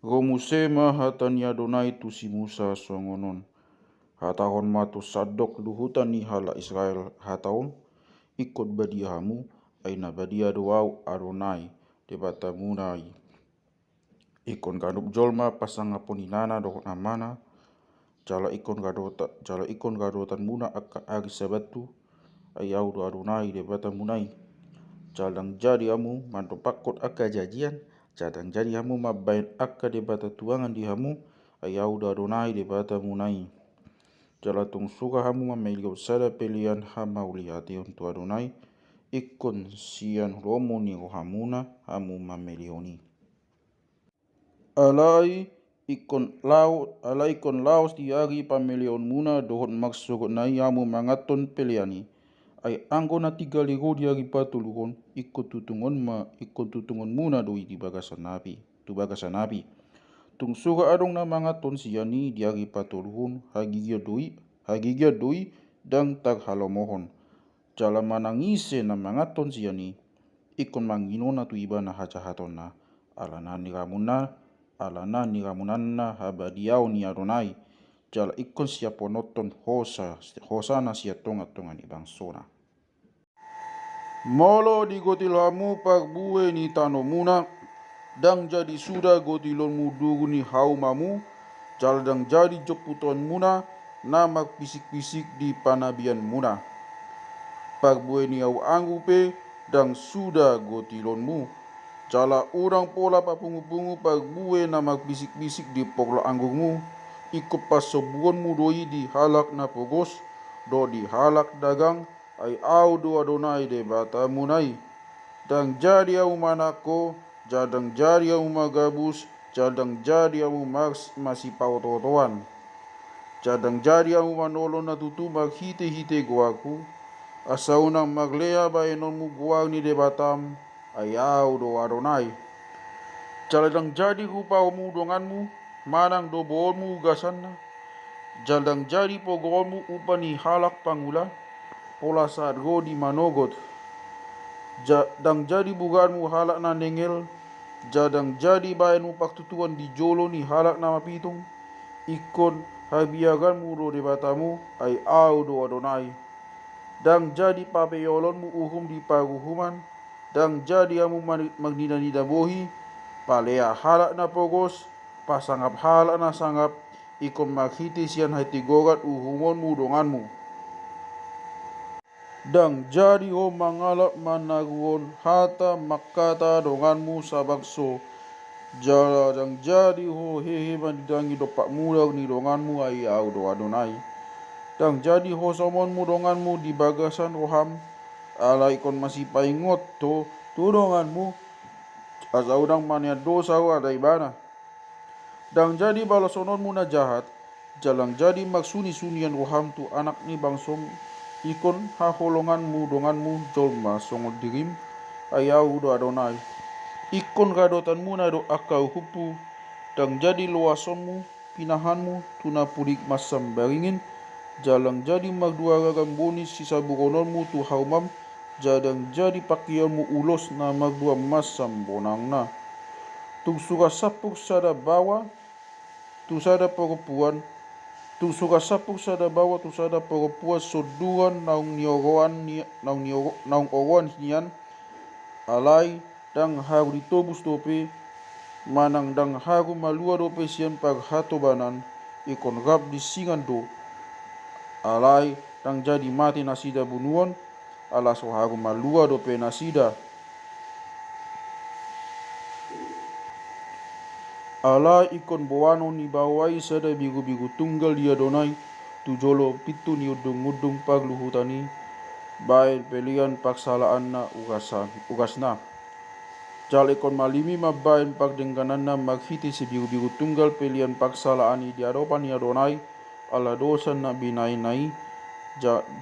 Romusema hatani Adonai tu si Musa songonon. Hatahon matu sadok luhutani hala Israel hatahon ikut badiahamu aina badia doau Adonai debata munai. Ikon ganup jolma pasanga poninana dohot namana jala ikon gadotan muna akka agi sabatu ayau do Adonai debata munai. Jalang jadi hamu manto pakot akka jajian jadang jadi hamu mabain akka debata tuangan di hamu ayau do Adonai debata munai. Jala tung suka hamu mamelio sada pelian hamauli hati untuk Adonai ikon sian romo ni rohamuna hamu mamelioni. Alai ikon laos diari pamelion muna dohot maksud nai hamu mangaton peliani. Ai anggo na 3 ligo diari patuluhon ikon tutungon muna doi di bagasan nabi. Tung suka adong na mangaton siani diari patuluhon hagigia doi dang tag halomohon. Jala manangise na mangaton siani ikon manginona tu ibana hajahatona alana ni ramunanna habadiau ni Adonai. Jala ikon siaponoton hosana siatonga-tonga ni bangsona. Molo di gotilhamu pak bue ni tanomuna dang jadi sudah gotilonmu duru ni haumamu jal dang jadi joputon muna namak pisik-pisik di panabian muna. Pak bue ni au anggupe dang sudah gotilonmu jala urang pola papungu-pungu pak bue namak bisik-bisik di poklo anggungmu ikut pasobuonmu doi di halak na pogos do di halak dagang ai au do Adonai de bata munai. Dang jadi au manako jadang jadi au magabus jadang jadi au masih pautotoan jadang jadi au manolon na tutu maghite-hite goaku asaunang maglea baenonmu goang ni debatam ayau do Adonai. Jaladang jadi rupaumu donganmu manang do boolmu gasanna jadang jadi pogolmu upani halak pangula pola saat go di manogot jadang jadi buganmu halak na nengel jadang jadi baenmu paktutuan di jolo ni halak na mapitung ikon habiaganmu do debatamu ai au do Adonai. Dang jadi papeyolonmu uhum di paguhuman dang jadi amu magnida-nida bohi palea halak na pogos pasangap halak na sangap ikon maghiti sian hati gogat uhumonmu donganmu. Dang jadi ho mangalap managuon hata makata donganmu sabakso jala dang jadi ho hehe manidangi dopak muda ni donganmu ai au do Adonai. Dang jadi ho somonmu donganmu di bagasan roham ala ikon masih paingot tu donganmu asa udang mania dosa ada ibana. Dang jadi balasononmu na jahat jalang jadi maksuni-sunian roham tu anak ni bangsom ikon haholonganmu donganmu jolma songol dirim ayau do Adonai. Ikon gadotanmu na do akau hupu dang jadi loasonmu pinahanmu tuna purik masam baringin jalang jadi magdua gagam bonis sisa burononmu tu haumam jadang jadi pakionmu ulos na magdua masam bonangna. Tung suka sapuk sada bawa tu sada perempuan tu suka sapuk sada bawa tu sada perempuan soduan naung oroan hian alai dang haru ditobus dope manang dang haru malua dope sian pag hatobanan ikon rap di singan do alai dang jadi mati nasida bunuan alas haru malua dope nasida ala ikon boano ni bawai sada bigu-bigu tunggal dia Adonai tu jolo pitu ni udung-udung pag luhutani baik pelian paksalaan na ugasna jal ikon malimi mabain pag dengganan na maghiti si bigu-bigu tunggal pelian paksalaan ni diadopan ni Adonai ala dosa na binai-nai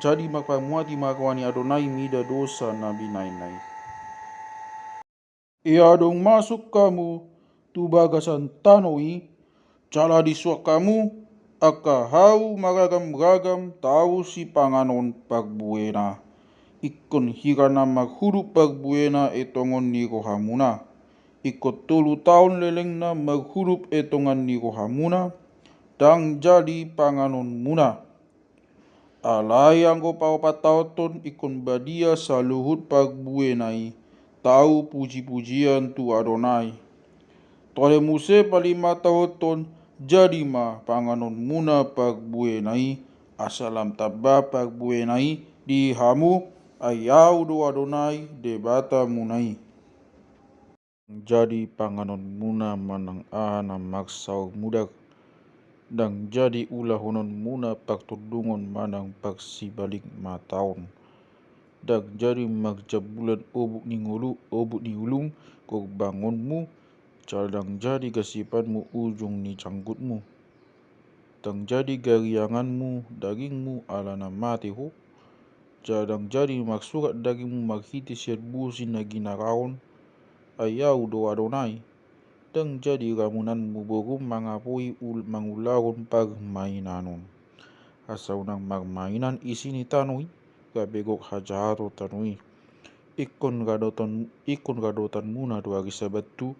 jadi makpamuati makawani Adonai mida dosa na binai-nai. Ia dong masuk kamu tu bagasan tanoi jala disuak kamu aka hau magagam-gagam tahu si panganon pagbuena ikon hirana maghudu pagbuena etongon ni rohamuna Ikut 3 tahun leleng na maghurup etongan ni rohamuna, dang jadi panganon muna. Alai anggo paopataoton ikon badia saluhut pagbuenai, tahu puji-pujian tu Adonai. Tole muse palima taoton jadi ma panganon muna pagbuenai, asalam tabba pagbuenai di hamu ayau do Adonai debata munai. Jadi panganon muna manang ana maksau mudak, dang jadi ulah honon muna paktudungon manang paksibalik mataon. Dang jadi magjabulan obuk ni ulung kog bangonmu, cadang jadi gasipanmu ujung ni canggutmu. Dang jadi garianganmu dagingmu alana mati ho, cadang jadi maksurat dagingmu maghiti siat busin na ginaraon, ayau do Adonai. Dang jadi ramunanmu borum mangapui mangularon pagmainanon. Asaw nang magmainan isini tanoi, kabegok hajahato tanoi. Ikon gadotan muna do agi sabatu,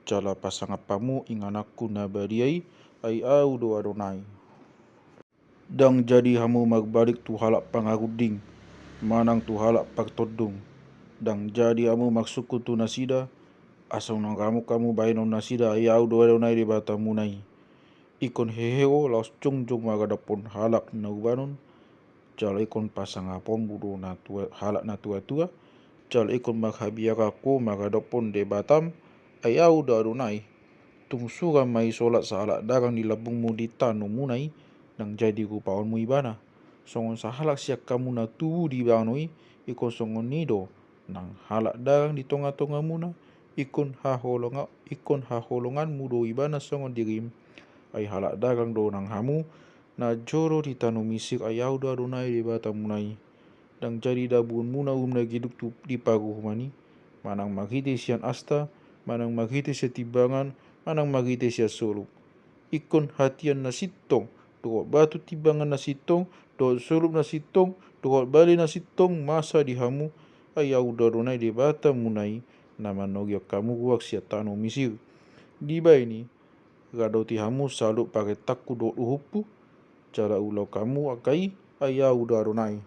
cala pasangapamu inganakku nabadiai, ay au do Adonai. Dang jadi hamu magbalik tu halak pangaruding, manang tu halak pagtodong. Dang jadi hamu magsuku tu nasida, asaw nang kamu bainon nasida ayau do Adonai di bata munai. Ikon heheo laos jongjong magadapon halak na ubanon, cala ikon pasangapon budo na halak na tua-tua, cala ikon maghabiarako magadapon de batam, ayau do Adonai. Tungsura mai solat sa halak darang di labungmu di tano munai, nang jadi rupaonmu ibana. Songon sa halak siak kamu na tubu di banoi, ikon songon nido, nang halak darang di tonga-tonga muna, ikon haholongan mudo ibana songon dirim, ay halak dagang do nang hamu na joro di tanu Misir ayau do Adonai di bata munai. Dang jadi dabun muna umna giduk tu di pagu humani, manang maghiti sian asta, manang maghiti sia tibangan, manang maghiti sia solup. Ikon hatian na sitong, dohot batu tibangan na sitong, dohot solup na sitong, dohot bali na sitong masa di hamu, ayau do Adonai di bata munai, nama nogiak kamu guak sia tanu Misir. Diba ini, gadoti hamu salut pakai takku do uhupu, cara ulau kamu akai ayau do Adonai.